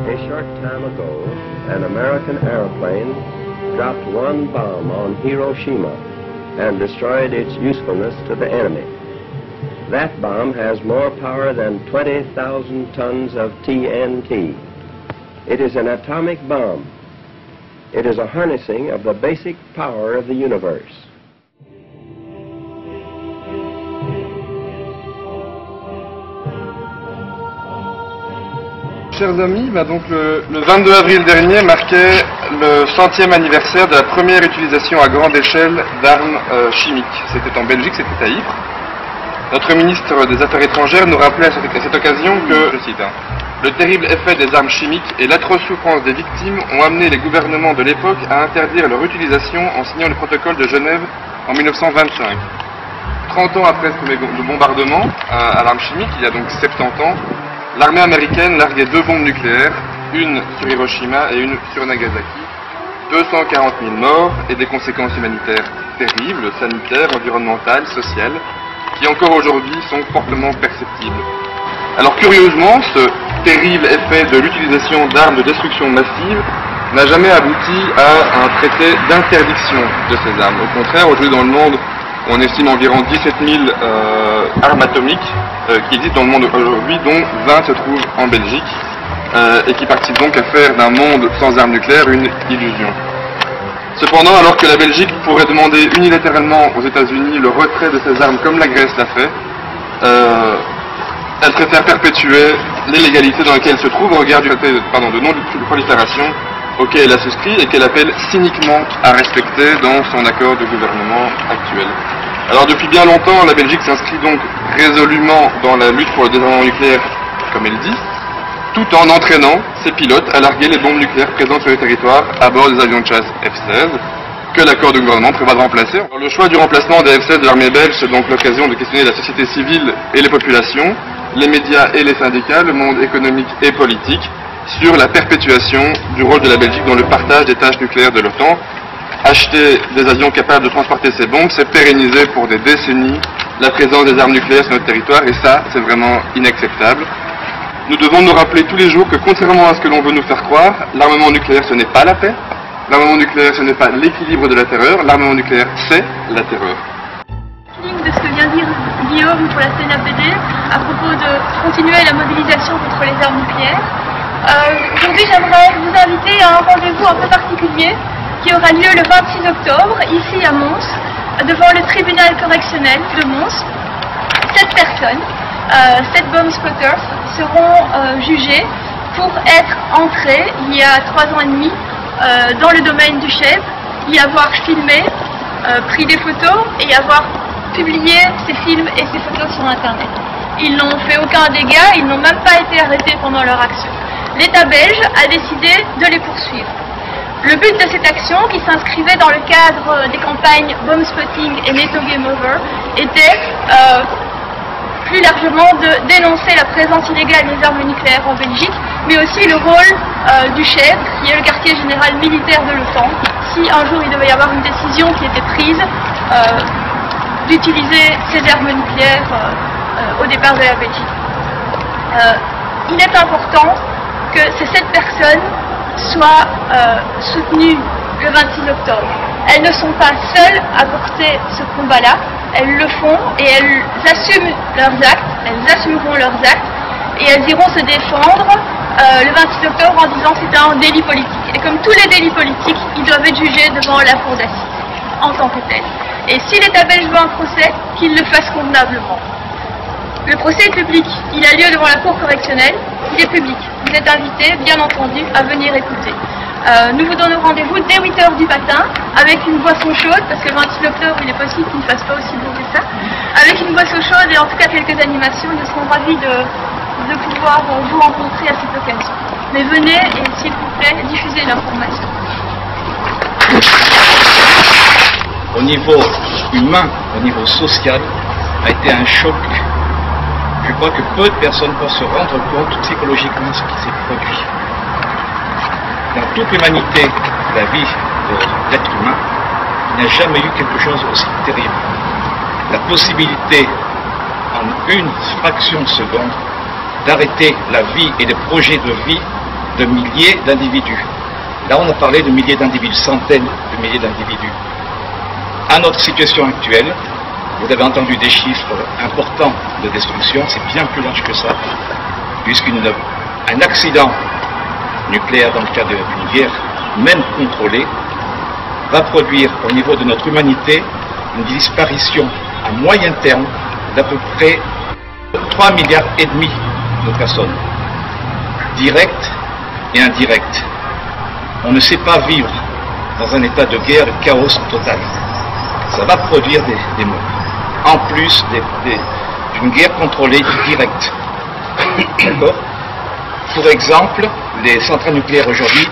A short time ago, an American airplane dropped one bomb on Hiroshima and destroyed its usefulness to the enemy. That bomb has more power than 20,000 tons of TNT. It is an atomic bomb. It is a harnessing of the basic power of the universe. Chers amis, donc le 22 avril dernier marquait le 100e anniversaire de la première utilisation à grande échelle d'armes chimiques. C'était en Belgique, c'était à Ypres. Notre ministre des Affaires étrangères nous rappelait à cette occasion que, je cite, le terrible effet des armes chimiques et l'atroce souffrance des victimes ont amené les gouvernements de l'époque à interdire leur utilisation en signant le protocole de Genève en 1925. 30 ans après le bombardement à l'arme chimique, il y a donc 70 ans, l'armée américaine larguait 2 bombes nucléaires, une sur Hiroshima et une sur Nagasaki. 240 000 morts et des conséquences humanitaires terribles, sanitaires, environnementales, sociales, qui encore aujourd'hui sont fortement perceptibles. Alors curieusement, ce terrible effet de l'utilisation d'armes de destruction massive n'a jamais abouti à un traité d'interdiction de ces armes. Au contraire, aujourd'hui dans le monde, on estime environ 17 000 armes atomiques qui existent dans le monde aujourd'hui, dont 20 se trouvent en Belgique, et qui participent donc à faire d'un monde sans armes nucléaires une illusion. Cependant, alors que la Belgique pourrait demander unilatéralement aux États-Unis le retrait de ces armes comme la Grèce l'a fait, elle préfère perpétuer l'illégalité dans laquelle elle se trouve au regard du traité de non-prolifération auquel elle a souscrit et qu'elle appelle cyniquement à respecter dans son accord de gouvernement actuel. Alors depuis bien longtemps, la Belgique s'inscrit donc résolument dans la lutte pour le désarmement nucléaire, comme elle dit, tout en entraînant ses pilotes à larguer les bombes nucléaires présentes sur le territoire à bord des avions de chasse F-16, que l'accord de gouvernement prévoit de remplacer. Alors, le choix du remplacement des F-16 de l'armée belge, c'est donc l'occasion de questionner la société civile et les populations, les médias et les syndicats, le monde économique et politique, sur la perpétuation du rôle de la Belgique dans le partage des tâches nucléaires de l'OTAN. Acheter des avions capables de transporter ces bombes, c'est pérenniser pour des décennies la présence des armes nucléaires sur notre territoire, et ça, c'est vraiment inacceptable. Nous devons nous rappeler tous les jours que, contrairement à ce que l'on veut nous faire croire, l'armement nucléaire, ce n'est pas la paix, l'armement nucléaire, ce n'est pas l'équilibre de la terreur, l'armement nucléaire, c'est la terreur. De ce que vient dire Guillaume pour la CNAPD à propos de continuer la mobilisation contre les armes nucléaires. Aujourd'hui, j'aimerais vous inviter à un rendez-vous un peu particulier qui aura lieu le 26 octobre, ici à Mons, devant le tribunal correctionnel de Mons. 7 personnes, 7 bomb spotters, seront jugés pour être entrés il y a 3 ans et demi dans le domaine du chèvre, y avoir filmé, pris des photos et avoir publié ces films et ces photos sur Internet. Ils n'ont fait aucun dégât, ils n'ont même pas été arrêtés pendant leur action. L'État belge a décidé de les poursuivre. Le but de cette action, qui s'inscrivait dans le cadre des campagnes Bomb Spotting et NATO Game Over, était plus largement de dénoncer la présence illégale des armes nucléaires en Belgique, mais aussi le rôle du chef, qui est le quartier général militaire de l'OTAN, si un jour il devait y avoir une décision qui était prise d'utiliser ces armes nucléaires au départ de la Belgique. Il est important que ces 7 personnes soient soutenues le 26 octobre. Elles ne sont pas seules à porter ce combat-là, elles le font et elles assument leurs actes, elles assumeront leurs actes et elles iront se défendre le 26 octobre en disant que c'est un délit politique. Et comme tous les délits politiques, ils doivent être jugés devant la cour d'assises en tant que tel. Et si l'État belge veut un procès, qu'il le fasse convenablement. Le procès est public, il a lieu devant la cour correctionnelle, il est public. Vous êtes invités, bien entendu, à venir écouter. Nous vous donnons rendez-vous dès 8 h du matin avec une boisson chaude, parce que le 26 octobre, il est possible qu'il ne fasse pas aussi beau que ça. Avec une boisson chaude et en tout cas quelques animations, nous serons ravis de pouvoir vous rencontrer à cette occasion. Mais venez et s'il vous plaît, diffusez l'information. Au niveau humain, au niveau social, a été un choc. Je crois que peu de personnes peuvent se rendre compte psychologiquement de ce qui s'est produit. Dans toute l'humanité, la vie de l'être humain, il n'y a jamais eu quelque chose aussi terrible. La possibilité, en une fraction de seconde, d'arrêter la vie et les projets de vie de milliers d'individus. Là, on a parlé de milliers d'individus, centaines de milliers d'individus. À notre situation actuelle, vous avez entendu des chiffres importants de destruction, c'est bien plus large que ça, puisqu'un accident nucléaire dans le cadre d'une guerre, même contrôlée, va produire au niveau de notre humanité une disparition à moyen terme d'à peu près 3,5 milliards de personnes, directes et indirectes. On ne sait pas vivre dans un état de guerre, de chaos total. Ça va produire des morts, en plus d'une guerre contrôlée directe. D'accord ? Pour exemple, les centrales nucléaires aujourd'hui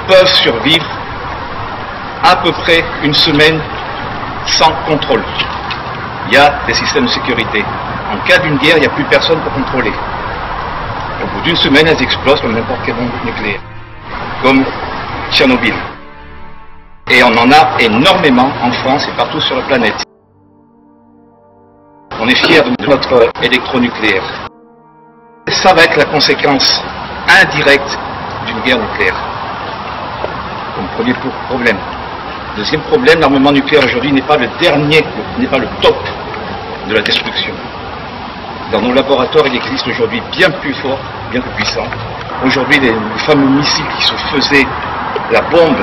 peuvent survivre à peu près une semaine sans contrôle. Il y a des systèmes de sécurité. En cas d'une guerre, il n'y a plus personne pour contrôler. Au bout d'une semaine, elles explosent comme n'importe quelle bombe nucléaire, comme Tchernobyl. Et on en a énormément en France et partout sur la planète. On est fiers de notre électronucléaire. Ça va être la conséquence indirecte d'une guerre nucléaire. Comme premier problème. Deuxième problème, l'armement nucléaire aujourd'hui n'est pas le dernier, n'est pas le top de la destruction. Dans nos laboratoires, il existe aujourd'hui bien plus fort, bien plus puissant. Aujourd'hui, les fameux missiles qui se faisaient, la bombe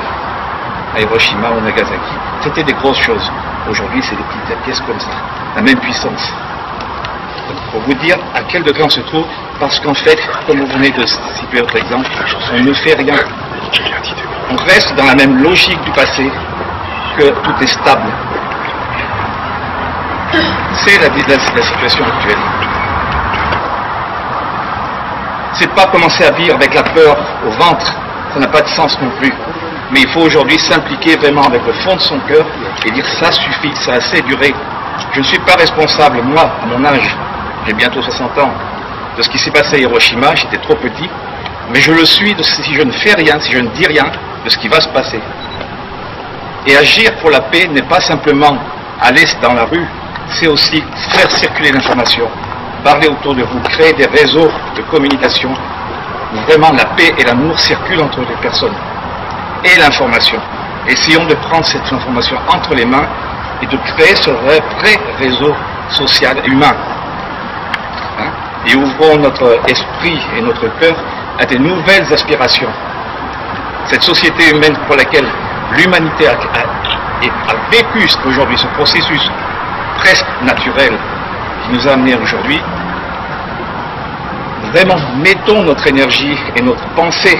à Hiroshima ou à Nagasaki, c'était des grosses choses. Aujourd'hui, c'est des petites pièces comme ça, la même puissance. Pour vous dire à quel degré on se trouve, parce qu'en fait, comme vous venez de citer votre exemple, on ne fait rien. On reste dans la même logique du passé, que tout est stable. C'est la situation actuelle. C'est pas commencer à vivre avec la peur au ventre, ça n'a pas de sens non plus. Mais il faut aujourd'hui s'impliquer vraiment avec le fond de son cœur et dire ça suffit, ça a assez duré. Je ne suis pas responsable, moi, à mon âge, j'ai bientôt 60 ans, de ce qui s'est passé à Hiroshima, j'étais trop petit, mais je le suis si je ne fais rien, si je ne dis rien de ce qui va se passer. Et agir pour la paix n'est pas simplement aller dans la rue, c'est aussi faire circuler l'information, parler autour de vous, créer des réseaux de communication où vraiment la paix et l'amour circulent entre les personnes et l'information. Essayons de prendre cette information entre les mains et de créer ce vrai réseau social et humain. Et ouvrons notre esprit et notre cœur à des nouvelles aspirations. Cette société humaine pour laquelle l'humanité a vécu aujourd'hui ce processus presque naturel qui nous a amenés aujourd'hui, vraiment mettons notre énergie et notre pensée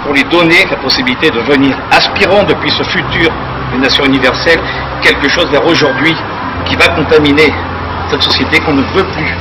pour lui donner la possibilité de venir. Aspirons depuis ce futur des nations universelles quelque chose vers aujourd'hui qui va contaminer cette société qu'on ne veut plus.